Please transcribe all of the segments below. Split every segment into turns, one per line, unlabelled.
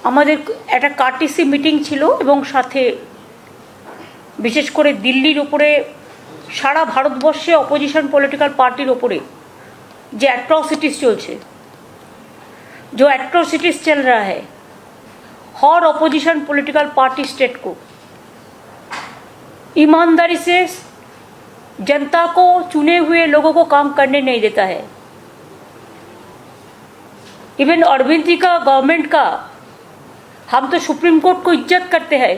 আমাদের একটা কার্টিসি মিটিং ছিল এবং সাথে বিশেষ করে দিল্লির ওপরে সারা ভারতবর্ষে অপোজিশন পলিটিক্যাল পার্টির ওপরে যে एट्रॉसिटीज चलছে जो एट्रॉसिटीज चल रहा है हर ऑपोजिशन पॉलिटिकल पार्टी स्टेट को ईमानदारी से जनता को चुने हुए लोगों को काम करने नहीं देता है। इवन अरविंद जी का गवर्नमेंट का हम तो सुप्रीम कोर्ट को इज्जत करते हैं।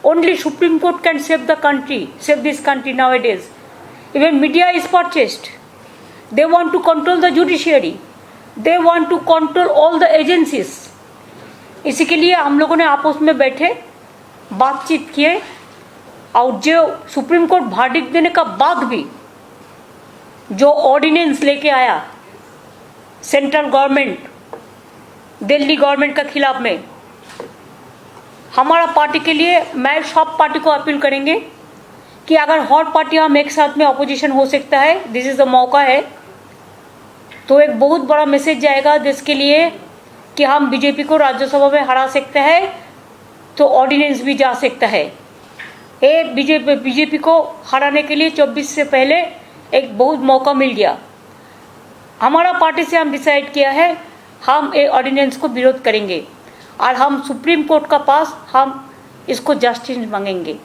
Only supreme court can save the country, save this country now it is. Even media is purchased. They want to control the judiciary. They want to control all the agencies. इसी के लिए हम लोगों ने आपस में बैठे बातचीत किए और जो सुप्रीम कोर्ट वर्डिक्ट देने का बाद भी जो ऑर्डिनेंस लेके आया सेंट्रल गवर्नमेंट दिल्ली गवर्नमेंट का खिलाफ में, हमारा पार्टी के लिए मैं सब पार्टी को अपील करेंगे कि अगर हर पार्टी हम एक साथ में अपोजिशन हो सकता है, दिस इज द मौका है, तो एक बहुत बड़ा मैसेज जाएगा देश के लिए कि हम बीजेपी को राज्यसभा में हरा सकते हैं, तो ऑर्डिनेंस भी जा सकता है। ये बीजेपी को हराने के लिए 24 से पहले एक बहुत मौका मिल गया। हमारा पार्टी से हम डिसाइड किया है हम ये ऑर्डिनेंस को विरोध करेंगे और हम सुप्रीम कोर्ट का पास हम इसको जस्टिस मांगेंगे।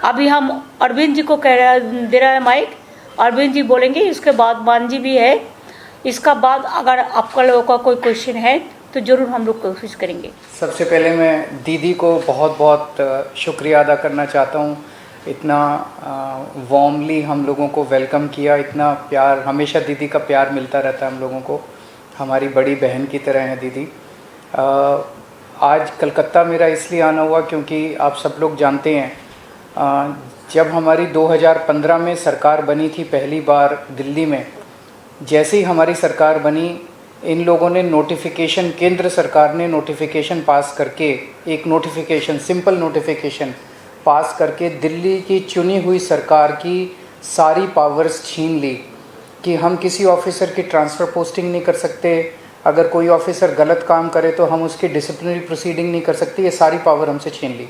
अभी हम अरविंद जी को दे रहा है माइक, अरविंद जी बोलेंगे, इसके बाद मान जी भी है। इसका बाद अगर आपका लोगों का कोई क्वेश्चन है तो ज़रूर हम लोग कोशिश करेंगे।
सबसे पहले मैं दीदी को बहुत बहुत शुक्रिया अदा करना चाहता हूँ। इतना वार्मली हम लोगों को वेलकम किया, इतना प्यार, हमेशा दीदी का प्यार मिलता रहता है हम लोगों को, हमारी बड़ी बहन की तरह है दीदी। आज कलकत्ता मेरा इसलिए आना हुआ क्योंकि आप सब लोग जानते हैं जब हमारी 2015 में सरकार बनी थी पहली बार दिल्ली में, जैसे ही हमारी सरकार बनी इन लोगों ने नोटिफिकेशन, केंद्र सरकार ने नोटिफिकेशन पास करके, एक नोटिफिकेशन, सिंपल नोटिफिकेशन पास करके दिल्ली की चुनी हुई सरकार की सारी पावर्स छीन ली कि हम किसी ऑफिसर की ट्रांसफ़र पोस्टिंग नहीं कर सकते, अगर कोई ऑफिसर गलत काम करे तो हम उसकी डिसिप्लिनरी प्रोसीडिंग नहीं कर सकते, ये सारी पावर हमसे छीन ली।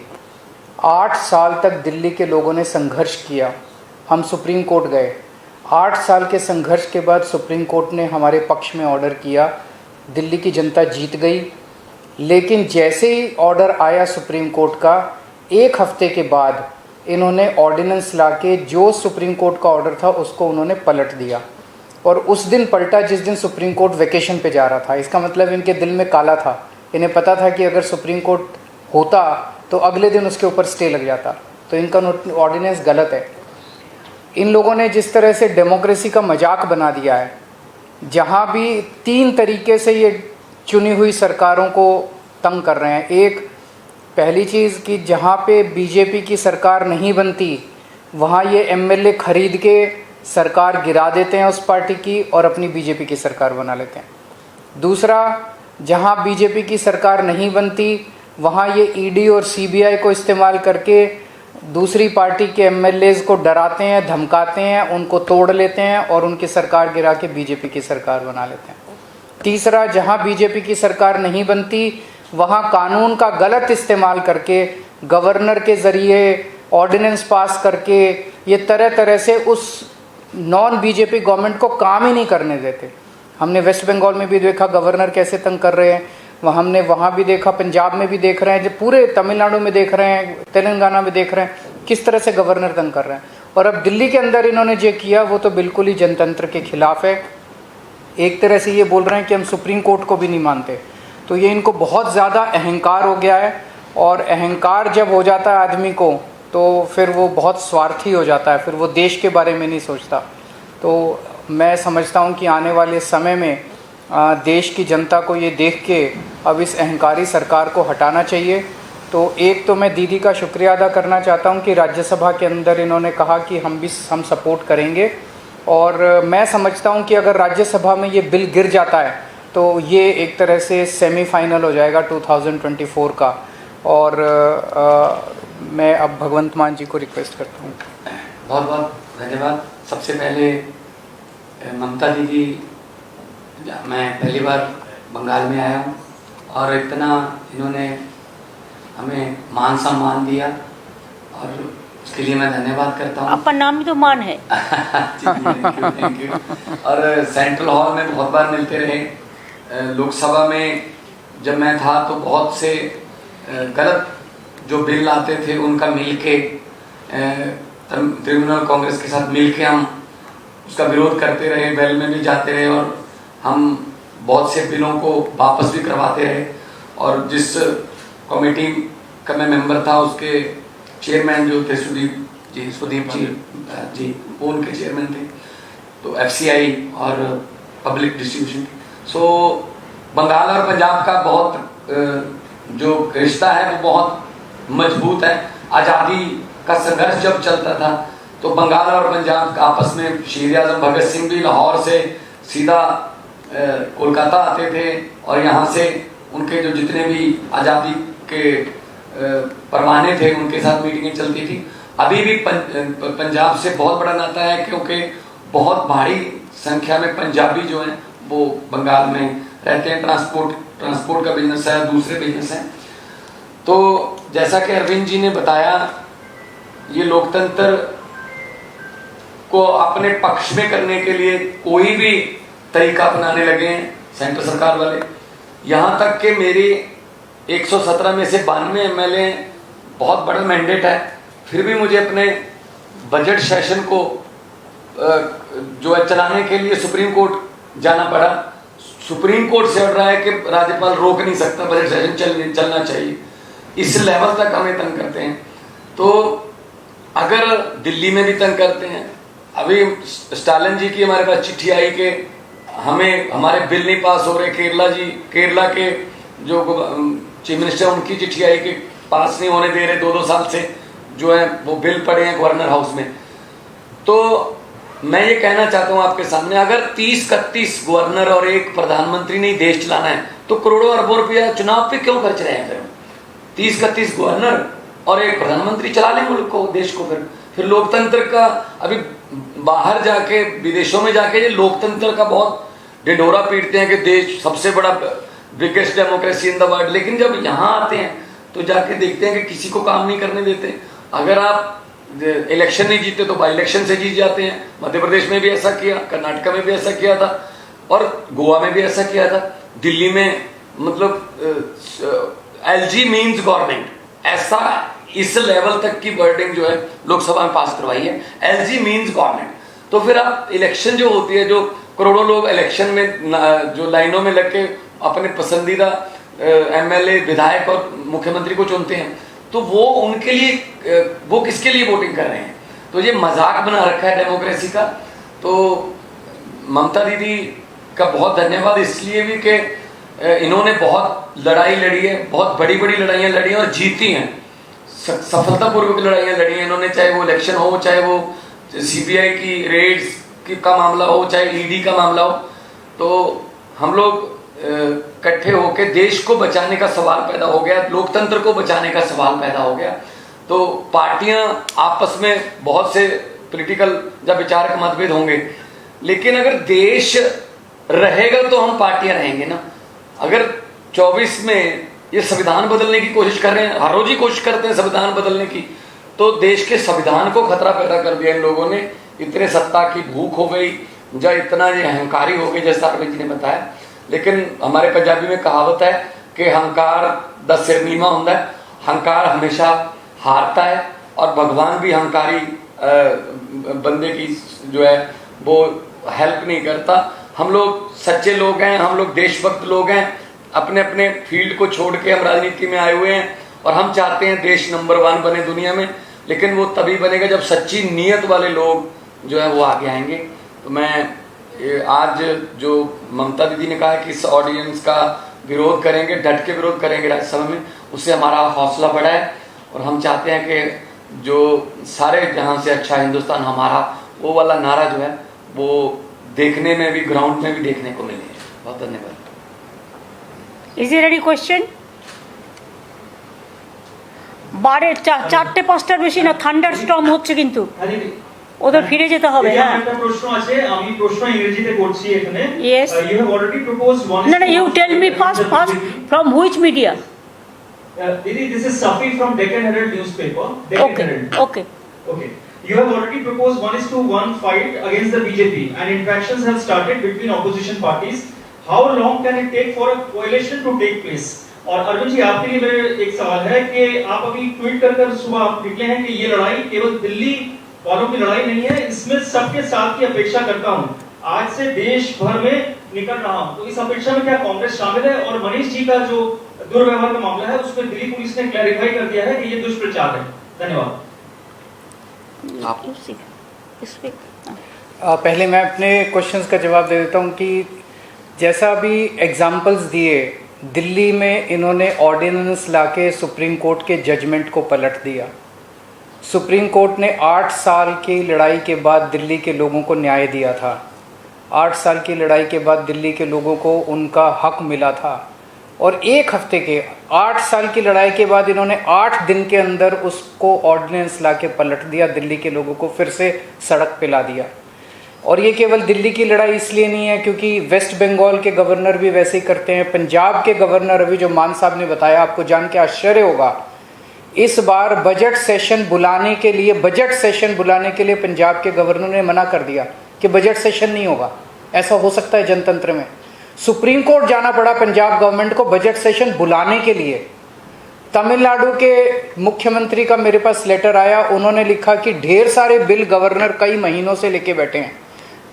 8 साल तक दिल्ली के लोगों ने संघर्ष किया, हम सुप्रीम कोर्ट गए। 8 साल के संघर्ष के बाद सुप्रीम कोर्ट ने हमारे पक्ष में ऑर्डर किया, दिल्ली की जनता जीत गई। लेकिन जैसे ही ऑर्डर आया सुप्रीम कोर्ट का, 1 हफ्ते के बाद इन्होंने ऑर्डिनेंस लाके जो सुप्रीम कोर्ट का ऑर्डर था उसको उन्होंने पलट दिया, और उस दिन पलटा जिस दिन सुप्रीम कोर्ट वेकेशन पे जा रहा था। इसका मतलब इनके दिल में काला था, इन्हें पता था कि अगर सुप्रीम कोर्ट होता तो अगले दिन उसके ऊपर स्टे लग जाता, तो इनका ऑर्डिनेंस गलत है। इन लोगों ने जिस तरह से डेमोक्रेसी का मजाक बना दिया है, जहाँ भी 3 तरीके से ये चुनी हुई सरकारों को तंग कर रहे हैं। एक, पहली चीज़ कि जहाँ पे बीजेपी की सरकार नहीं बनती वहाँ ये एमएलए खरीद के सरकार गिरा देते हैं उस पार्टी की और अपनी बीजेपी की सरकार बना लेते हैं। दूसरा, जहाँ बीजेपी की सरकार नहीं बनती वहाँ ये ईडी और सीबीआई को इस्तेमाल करके दूसरी पार्टी के एमएलएज को डराते हैं, धमकाते हैं, उनको तोड़ लेते हैं और उनकी सरकार गिरा के बीजेपी की सरकार बना लेते हैं। तीसरा, जहाँ बीजेपी की सरकार नहीं बनती वहाँ कानून का गलत इस्तेमाल करके गवर्नर के ज़रिए ऑर्डिनेंस पास करके ये तरह तरह से उस नॉन बीजेपी गवर्नमेंट को काम ही नहीं करने देते। हमने वेस्ट बंगाल में भी देखा गवर्नर कैसे तंग कर रहे हैं, हमने वहाँ भी देखा, पंजाब में भी देख रहे हैं, जो पूरे तमिलनाडु में देख रहे हैं, तेलंगाना में देख रहे हैं किस तरह से गवर्नर तंग कर रहे हैं। और अब दिल्ली के अंदर इन्होंने जो किया वो तो बिल्कुल ही जनतंत्र के खिलाफ है। एक तरह से ये बोल रहे हैं कि हम सुप्रीम कोर्ट को भी नहीं मानते, तो ये इनको बहुत ज़्यादा अहंकार हो गया है, और अहंकार जब हो जाता है आदमी को तो फिर वो बहुत स्वार्थी हो जाता है, फिर वो देश के बारे में नहीं सोचता। तो मैं समझता हूँ कि आने वाले समय में देश की जनता को ये देख के अब इस अहंकारी सरकार को हटाना चाहिए। तो एक तो मैं दीदी का शुक्रिया अदा करना चाहता हूँ कि राज्यसभा के अंदर इन्होंने कहा कि हम सपोर्ट करेंगे, और मैं समझता हूँ कि अगर राज्यसभा में ये बिल गिर जाता है तो ये एक तरह से सेमीफाइनल हो जाएगा 2024 का। और मैं अब भगवंत मान जी को रिक्वेस्ट करता हूँ।
बहुत बहुत धन्यवाद। सबसे पहले ममता दीदी, मैं पहली बार बंगाल में आया हूँ और इतना इन्होंने हमें मान सम्मान दिया और उसके लिए मैं धन्यवाद करता हूँ।
आपका नाम भी तो मान है।
Thank you. और सेंट्रल हॉल में बहुत बार मिलते रहे। लोकसभा में जब मैं था तो बहुत से गलत जो बिल आते थे उनका मिलके तृणमूल कांग्रेस के साथ मिलके हम उसका विरोध करते रहे, बैल में भी जाते रहे और हम बहुत से बिलों को वापस भी करवाते रहे। और जिस कमेटी का मैं मेंबर था उसके चेयरमैन जो थे सुदीप जी वो उनके चेयरमैन थे, तो FCI और पब्लिक डिस्ट्रीब्यूशन। सो बंगाल और पंजाब का बहुत जो रिश्ता है वो बहुत मजबूत है। आज़ादी का संघर्ष जब चलता था तो बंगाल और पंजाब का आपस में शहीद आजम भगत सिंह भी लाहौर से सीधा कोलकाता आते थे और यहाँ से उनके जो जितने भी आज़ादी के परवाने थे उनके साथ मीटिंगें चलती थी। अभी भी पंजाब से बहुत बड़ा नाता है क्योंकि बहुत भारी संख्या में पंजाबी जो हैं वो बंगाल में रहते हैं। ट्रांसपोर्ट का बिजनेस है, दूसरे बिजनेस हैं। तो जैसा कि अरविंद जी ने बताया, ये लोकतंत्र को अपने पक्ष में करने के लिए कोई भी तरीका अपनाने लगे हैं सेंट्रल सरकार वाले। यहाँ तक कि मेरी 117 में से 92 MLA बहुत बड़ा मैंडेट है, फिर भी मुझे अपने बजट सेशन को जो है चलाने के लिए सुप्रीम कोर्ट जाना पड़ा। सुप्रीम कोर्ट से ऑर्डर है कि राज्यपाल रोक नहीं सकता, बजट सेशन चलना चाहिए। इस लेवल तक हमें तंग करते हैं। तो अगर दिल्ली में भी तंग करते हैं, अभी स्टालिन जी की हमारे पास चिट्ठी आई कि हमें हमारे बिल नहीं पास हो रहे। केरला के जो चीफ मिनिस्टर उनकी चिट्ठी आई कि पास नहीं होने दे रहे 2-2 साल से जो है वो बिल पड़े हैं गवर्नर हाउस में। तो मैं ये कहना चाहता हूँ आपके सामने, अगर 30-31 गवर्नर और एक प्रधानमंत्री ने देश चलाना है तो करोड़ों अरबों रुपया चुनाव पे क्यों खर्च रहे हैं? 30-31 गवर्नर और एक प्रधानमंत्री चला लें मुल्क को, देश को। फिर लोकतंत्र का अभी बाहर जाके विदेशों में जाके ये लोकतंत्र का बहुत ढिंढोरा पीटते हैं कि देश सबसे बड़ा biggest democracy in the world, लेकिन जब यहाँ आते हैं तो जाके देखते हैं कि किसी को काम नहीं करने देते। अगर आप इलेक्शन नहीं जीते तो बाई इलेक्शन से जीत जाते हैं। मध्य प्रदेश में भी ऐसा किया, कर्नाटक में भी ऐसा किया था और गोवा में भी ऐसा किया था। दिल्ली में मतलब LG मीन्स गवर्नमेंट, ऐसा इस लेवल तक की वर्डिंग जो है लोकसभा में पास करवाई है, LG मीन्स गवर्नमेंट। तो फिर आप इलेक्शन जो होती है, जो करोड़ों लोग इलेक्शन में जो लाइनों में लग के अपने पसंदीदा MLA, विधायक और मुख्यमंत्री को चुनते हैं, तो वो उनके लिए वो किसके लिए वोटिंग कर रहे हैं? तो ये मजाक बना रखा है डेमोक्रेसी का। तो ममता दीदी का बहुत धन्यवाद इसलिए भी कि इन्होंने बहुत लड़ाई लड़ी है, बहुत बड़ी बड़ी लड़ाइयाँ लड़ी हैं और जीती हैं, सफलतापूर्वक लड़ाइयाँ लड़ी हैं इन्होंने। चाहे वो इलेक्शन हो, चाहे वो CBI की रेड्स का मामला हो, चाहे ED का मामला हो। तो हम लोग इकट्ठे होकर देश को बचाने का सवाल पैदा हो गया, लोकतंत्र को बचाने का सवाल पैदा हो गया। तो पार्टियां आपस में बहुत से पॉलिटिकल जब विचारक मतभेद होंगे, लेकिन अगर देश रहेगा तो हम पार्टियां रहेंगे ना। अगर 24 में ये संविधान बदलने की कोशिश कर रहे हैं, हर रोज ही कोशिश करते हैं संविधान बदलने की, तो देश के संविधान को खतरा पैदा कर दिया इन लोगों ने। इतने सत्ता की भूख हो गई, या इतना ये अहंकारी हो गए, जैसा अरविंद जी ने बताया। लेकिन हमारे पंजाबी में कहावत है कि हंकार दा सिर नीवा होता है, हंकार हमेशा हारता है और भगवान भी हंकारी बंदे की जो है वो हेल्प नहीं करता। हम लोग सच्चे लोग हैं, हम लोग देशभक्त लोग हैं, अपने अपने फील्ड को छोड़ के हम राजनीति में आए हुए हैं और हम चाहते हैं देश नंबर 1 बने दुनिया में। लेकिन वो तभी बनेगा जब सच्ची नीयत वाले लोग जो है वो आगे आएंगे। तो मैं आज जो ममता दीदी ने कहा कि इस ऑडियंस का विरोध करेंगे, डट के विरोध करेंगे राज्यसभा में, उससे हमारा हौसला बढ़ा है और हम चाहते हैं कि जो सारे जहां से अच्छा हिंदुस्तान हमारा, वो वाला नारा जो है वो देखने में भी, ग्राउंड में भी देखने को मिले। बहुत धन्यवाद।
Is there any question? 4-5টার বেশি না, থান্ডার স্টর্ম হচ্ছে কিন্তু। ওদের ফিরে যেতে হবে
এখানে
না
একটা প্রশ্ন আছে, আমি প্রশ্ন ইংরেজিতে করছি এখানে।
Yes.
You have already proposed one.
না না you tell me first from which media
Didi, this is Safi from Deccan Herald newspaper. Deccan
okay
Herald.
Okay
Okay. You have already proposed 1:1 fight against the BJP, and interactions have started between opposition parties. How long can it take for a coalition to take place? और अर्जुन जी, आपके लिए मेरा एक सवाल है कि आप अभी ट्वीट कर सुबह आप निकले हैं कि ये लड़ाई केवल दिल्ली वालों की लड़ाई नहीं है, इसमें सबके साथ की अपेक्षा करता हूं। आज से देश भर में निकल रहा हूं, तो इस अपेक्षा में क्या कांग्रेस शामिल है? और मनीष जी का जो दुर्व्यवहार का मामला है, उसमें दिल्ली पुलिस ने क्लैरिफाई कर दिया है कि ये दुष्प्रचार है। धन्यवाद।
पहले मैं अपने क्वेश्चंस का जवाब दे देता हूं कि जैसा अभी एग्जांपल्स दिए, दिल्ली में इन्होंने ऑर्डिनेंस लाके सुप्रीम कोर्ट के जजमेंट को पलट दिया। सुप्रीम कोर्ट ने 8 साल की लड़ाई के बाद दिल्ली के लोगों को न्याय दिया था। 8 साल की लड़ाई के बाद दिल्ली के लोगों को उनका हक मिला था, और 1 हफ्ते के 8 साल की लड़ाई के बाद इन्होंने 8 दिन के अंदर उसको ऑर्डिनेंस लाके पलट दिया, दिल्ली के लोगों को फिर से सड़क पे ला दिया। और ये केवल दिल्ली की लड़ाई इसलिए नहीं है क्योंकि वेस्ट बंगाल के गवर्नर भी वैसे ही करते हैं। पंजाब के गवर्नर अभी जो मान साहब ने बताया, आपको जान के आश्चर्य होगा, इस बार बजट सेशन बुलाने के लिए पंजाब के गवर्नर ने मना कर दिया कि बजट सेशन नहीं होगा। ऐसा हो सकता है जनतंत्र में? सुप्रीम कोर्ट जाना पड़ा पंजाब गवर्नमेंट को बजट सेशन बुलाने के लिए। तमिलनाडु के मुख्यमंत्री का मेरे पास लेटर आया, उन्होंने लिखा कि ढेर सारे बिल गवर्नर कई महीनों से लेके बैठे हैं।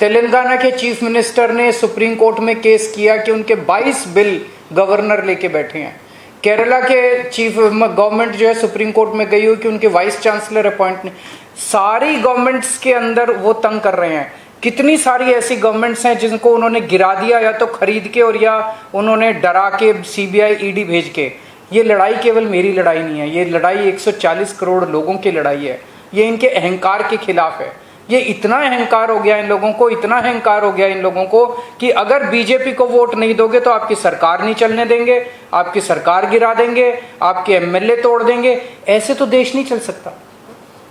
तेलंगाना के चीफ मिनिस्टर ने सुप्रीम कोर्ट में केस किया कि उनके 22 बिल गवर्नर लेके बैठे हैं। केरला के चीफ गवर्नमेंट जो है सुप्रीम कोर्ट में गई हुई कि उनके वाइस चांसलर अपॉइंट नहीं। सारी गवर्नमेंट्स के अंदर वो तंग कर रहे हैं। कितनी सारी ऐसी गवर्नमेंट्स हैं जिनको उन्होंने गिरा दिया, या तो खरीद के और या उन्होंने डरा के सीबीआई ईडी भेज के। ये लड़ाई केवल मेरी लड़ाई नहीं है, ये लड़ाई 140 करोड़ लोगों की लड़ाई है। ये इनके अहंकार के खिलाफ है। ये इतना अहंकार हो गया इन लोगों को, इतना अहंकार हो गया इन लोगों को कि अगर बीजेपी को वोट नहीं दोगे तो आपकी सरकार नहीं चलने देंगे, आपकी सरकार गिरा देंगे, आपके एमएलए तोड़ देंगे। ऐसे तो देश नहीं चल सकता।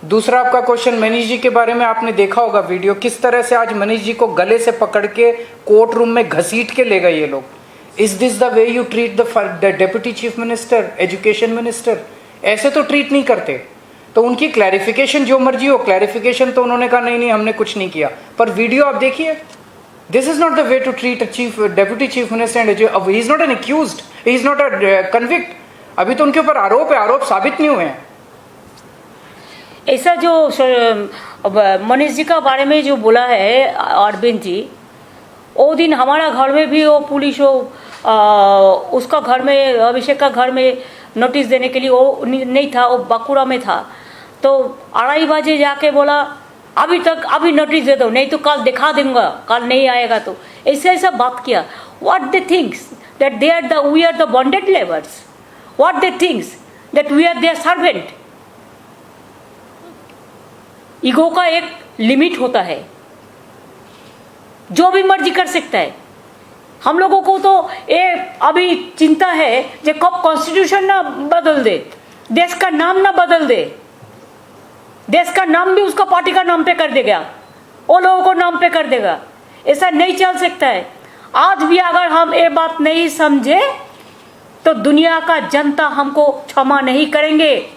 दूसरा आपका क्वेश्चन मनीष जी के बारे में, आपने देखा होगा वीडियो, किस तरह से आज मनीष जी को गले से पकड़ के कोर्ट रूम में घसीट के ले गए ये लोग। Is this the way you treat the deputy chief minister, education minister? ऐसे तो ट्रीट नहीं करते। तो उनकी क्लैरिफिकेशन जो मर्जी हो, क्लैरिफिकेशन तो उन्होंने कहा नहीं हमने कुछ नहीं किया, पर वीडियो आप देखिए। This is not the way to treat a deputy chief minister and he is not an accused, he is not a convict. अभी तो उनके ऊपर आरोप है, आरोप साबित नहीं हुए हैं।
ऐसा जो मनीष जी का बारे में जो बोला है अरविंद जी, वो दिन हमारा घर में भी वो पुलिस उसका घर में, अभिषेक का घर में नोटिस देने के लिए वो नहीं था, वो बांकुड़ा में था। तो 2:30 बजे जाके बोला अभी नोटिस दे दो, नहीं तो कल दिखा दूंगा, कल नहीं आएगा। तो ऐसा बात किया। What they thinks that we are the bonded labours? What they thinks that we are their servant? Ego का एक लिमिट होता है, जो भी मर्जी कर सकता है। हम लोगों को तो ये अभी चिंता है कि कब कॉन्स्टिट्यूशन ना बदल दे, देश का नाम ना बदल दे, देश का नाम भी उसका पार्टी का नाम पे कर देगा, वो लोगों को नाम पे कर देगा। ऐसा नहीं चल सकता है। आज भी अगर हम ये बात नहीं समझे तो दुनिया का जनता हमको क्षमा नहीं करेंगे।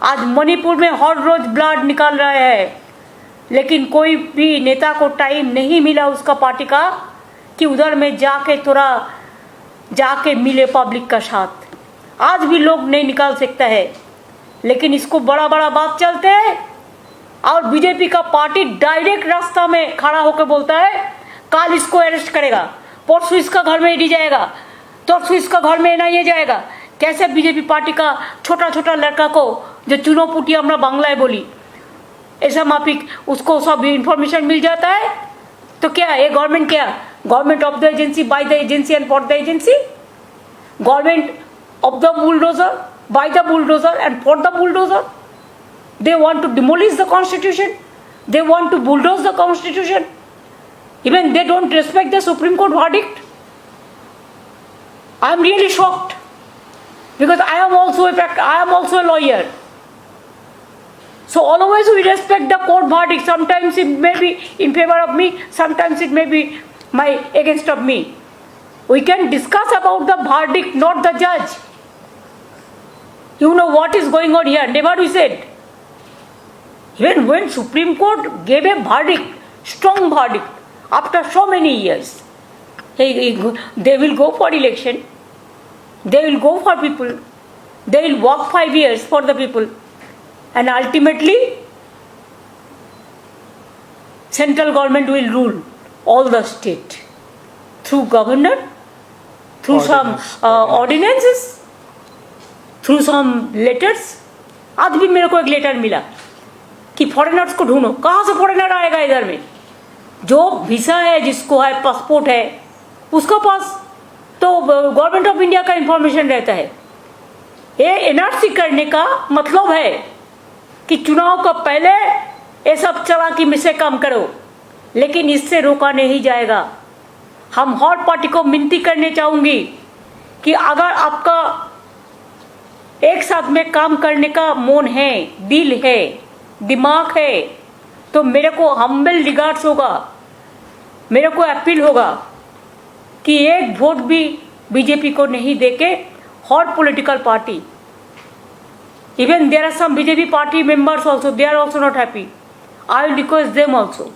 आज मणिपुर में हर रोज ब्लड निकाल रहा है, लेकिन कोई भी नेता को टाइम नहीं मिला उसका पार्टी का कि उधर में जाके मिले पब्लिक का साथ। आज भी लोग नहीं निकाल सकता है, लेकिन इसको बड़ा बात चलते हैं। और बीजेपी का पार्टी डायरेक्ट रास्ता में खड़ा होकर बोलता है कल इसको अरेस्ट करेगा, परसों इसका घर में ईडी जाएगा, परसों इसका घर में एनआईए जाएगा। कैसे बीजेपी पार्टी का छोटा लड़का को जो चुनो पुटी हमरा बांग्लाय बोली, ऐसा माफिक उसको सब इंफॉर्मेशन मिल जाता है। तो क्या ये गवर्नमेंट, क्या government of the agency, by the agency and for the agency? Government of the bulldozer, by the bulldozer and for the bulldozer? They want to demolish the constitution, they want to bulldoze the constitution, even they don't respect the Supreme Court verdict. I am really shocked, because I am also a lawyer. So always we respect the court verdict. Sometimes it may be in favor of me, sometimes it may be against of me. We can discuss about the verdict, not the judge. You know what is going on here. Never we said. Even when Supreme Court gave a verdict, strong verdict, after so many years, they will go for election. They will go for people. They will work 5 years for the people. And ultimately, central government will rule all the state through governor, through some ordinances, through some letters. आज भी मेरे को एक letter मिला कि foreigners को ढूंढो. कहाँ से फॉरेनर आएगा इधर में? जो वीसा है, जिसको है, पासपोर्ट है, उसका पास तो गवर्नमेंट ऑफ इंडिया का इंफॉर्मेशन रहता है. ये एनआरसी करने का मतलब है कि चुनाव का पहले ये सब चालाकी में से काम करो, लेकिन इससे रोका नहीं जाएगा. हम हर पार्टी को विनती करने चाहूंगी कि अगर आपका एक साथ में काम करने का मन है, दिल है, दिमाग है, तो मेरे को हम्बल रिगार्ड्स होगा, मेरे को अपील होगा कि एक वोट भी बीजेपी को नहीं देके हर political party, even there are some BJP party members also, they are also not happy. I will request them also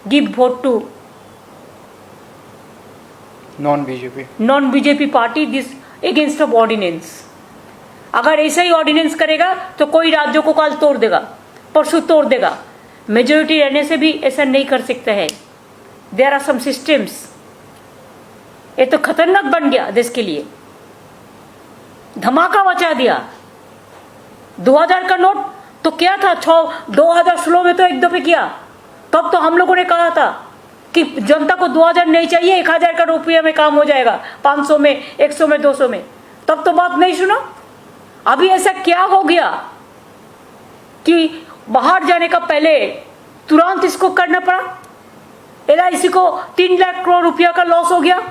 give vote to non-BJP party this against of ordinance. अगर ऐसा ही ordinance करेगा तो कोई राज्यों को कल तोड़ देगा, परसों तोड़ देगा. मेजोरिटी रहने से भी ऐसा नहीं कर सकता है. There are some systems. ये तो खतरनाक बन गया देश के लिए, धमाका मचा दिया. 2000 का नोट तो क्या था, 2016 में तो एक दफे किया. तब तो हम लोगों ने कहा था कि जनता को 2000 नहीं चाहिए, 1000 का रुपया में काम हो जाएगा, 500 में, 100 में, 200 में. तब तो बात नहीं सुना. अभी ऐसा क्या हो गया कि बाहर जाने का पहले तुरंत इसको करना पड़ा. LIC को 3 लाख करोड़ रुपया का लॉस हो गया.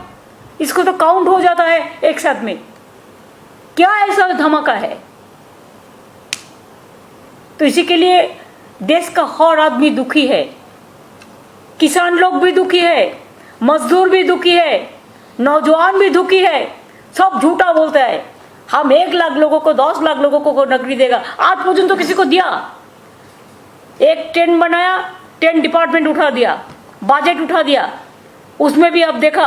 इसको तो काउंट हो जाता है एक साथ में. क्या ऐसा धमाका है? तो इसी के लिए देश का हर आदमी दुखी है. किसान लोग भी दुखी है, मजदूर भी दुखी है, नौजवान भी दुखी है. सब झूठा बोलता है. हम 1 लाख लोगों को, 10 लाख लोगों को नौकरी देगा. आज पर्यंत तो किसी को दिया? एक ट्रेन बनाया, 10 डिपार्टमेंट उठा दिया, बजट उठा दिया. उसमें भी अब देखा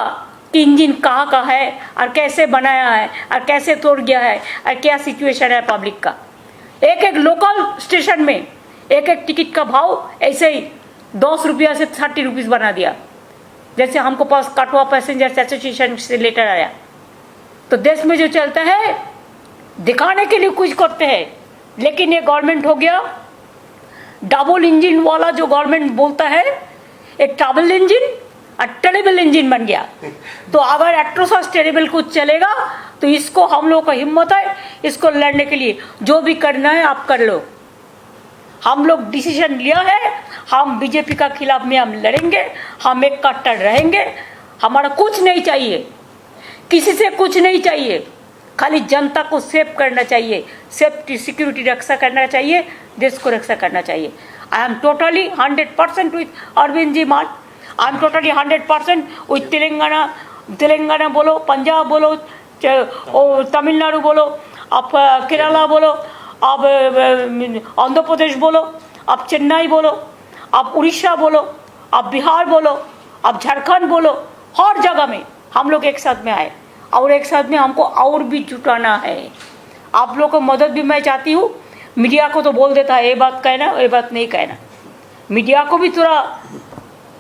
कि इंजन कहाँ का है और कैसे बनाया है और कैसे तोड़ गया है और क्या सिचुएशन है पब्लिक का. एक लोकल स्टेशन में एक टिकट का भाव ऐसे ही 10 रुपया से 30 रुपीज़ बना दिया. जैसे हमको पास कटवा पैसेंजर्स एसोसिएशन से लेटर आया. तो देश में जो चलता है दिखाने के लिए कुछ करते हैं, लेकिन ये गवर्नमेंट हो गया डबल इंजन वाला. जो गवर्नमेंट बोलता है एक ट्रैवल इंजन और टेरेबल इंजन बन गया. तो अगर एट्रोसस टेरेबल कुछ चलेगा तो इसको हम लोग का हिम्मत है इसको लड़ने के लिए. जो भी करना है आप कर लो. हम लोग डिसीजन लिया है, हम बीजेपी का खिलाफ में हम लड़ेंगे, हम एक कट्टर रहेंगे. हमारा कुछ नहीं चाहिए, किसी से कुछ नहीं चाहिए, खाली जनता को सेव करना चाहिए, सेफ्टी सिक्योरिटी रक्षा करना चाहिए, देश को रक्षा करना चाहिए. I am totally 100% with Arvind ji Mann. I am totally 100% with Telangana बोलो, पंजाब बोलो, तमिलनाडु बोलो, आप केरला बोलो, आप आंध्र प्रदेश बोलो, आप चेन्नई बोलो, आप उड़ीसा बोलो, आप बिहार बोलो, आप झारखंड बोलो. हर जगह में हम लोग एक साथ में आए और एक साथ में हमको और भी जुटाना है. आप लोग को मदद भी मैं चाहती हूँ. मीडिया को तो बोल देता है ये बात कहना, ये बात नहीं कहना. मीडिया को भी थोड़ा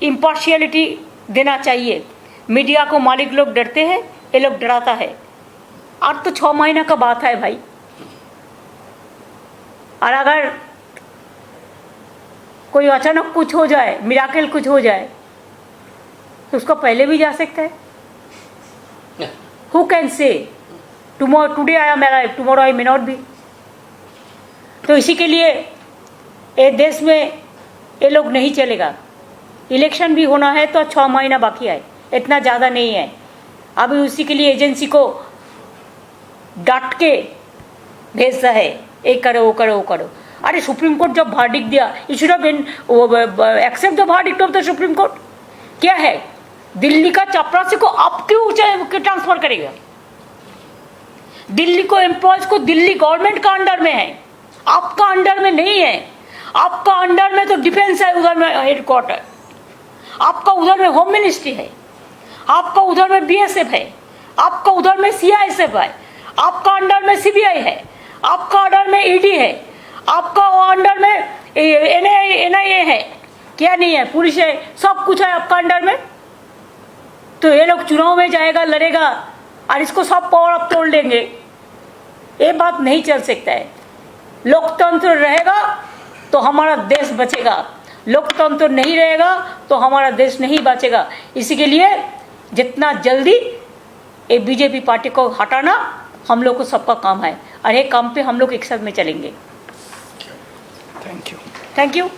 इम्पार्शियलिटी देना चाहिए. मीडिया को मालिक लोग डरते हैं, ये लोग डराता है. आज तो 6 महीना का बात है भाई. और अगर कोई अचानक कुछ हो जाए, मिराकल कुछ हो जाए, तो उसको पहले भी जा सकता है. Who can say? Today I am alive, tomorrow I may not be. तो इसी के लिए ये देश में ये लोग नहीं चलेगा. इलेक्शन भी होना है तो 6 महीना बाकी है, इतना ज़्यादा नहीं है. अभी उसी के लिए एजेंसी को डांट के भेजता है, ये करो वो करो वो करो. अरे सुप्रीम कोर्ट जब वर्डिक्ट दिया, you should have accept the verdict of the supreme court. क्या है, दिल्ली का चपरासी को आप क्यों ट्रांसफर करेगा? दिल्ली को एम्प्लॉयज को दिल्ली गवर्नमेंट का अंडर में है, आपका अंडर में नहीं है। आपका अंडर में तो डिफेंस है, उधर में हेडक्वार्टर, आपका उधर में होम मिनिस्ट्री है, आपका उधर में बीएसएफ है, आपका उधर में सीआईएसएफ है, आपका अंडर में सीबीआई है, आपका अंडर में ईडी है, आपका अंडर में एनआईए है, क्या नहीं है, पुलिस है, सब कुछ है आपका अंडर में। तो ये लोग चुनाव में जाएगा, लड़ेगा और इसको सब पावर आप तोड़ देंगे, ये बात नहीं चल सकता है। लोकतंत्र रहेगा तो हमारा देश बचेगा, लोकतंत्र नहीं रहेगा तो हमारा देश नहीं बचेगा। इसी के लिए जितना जल्दी ये बीजेपी पार्टी को हटाना हम लोग को सबका काम है, और ये काम पे हम लोग एक साथ में चलेंगे।
Thank you.
Thank you.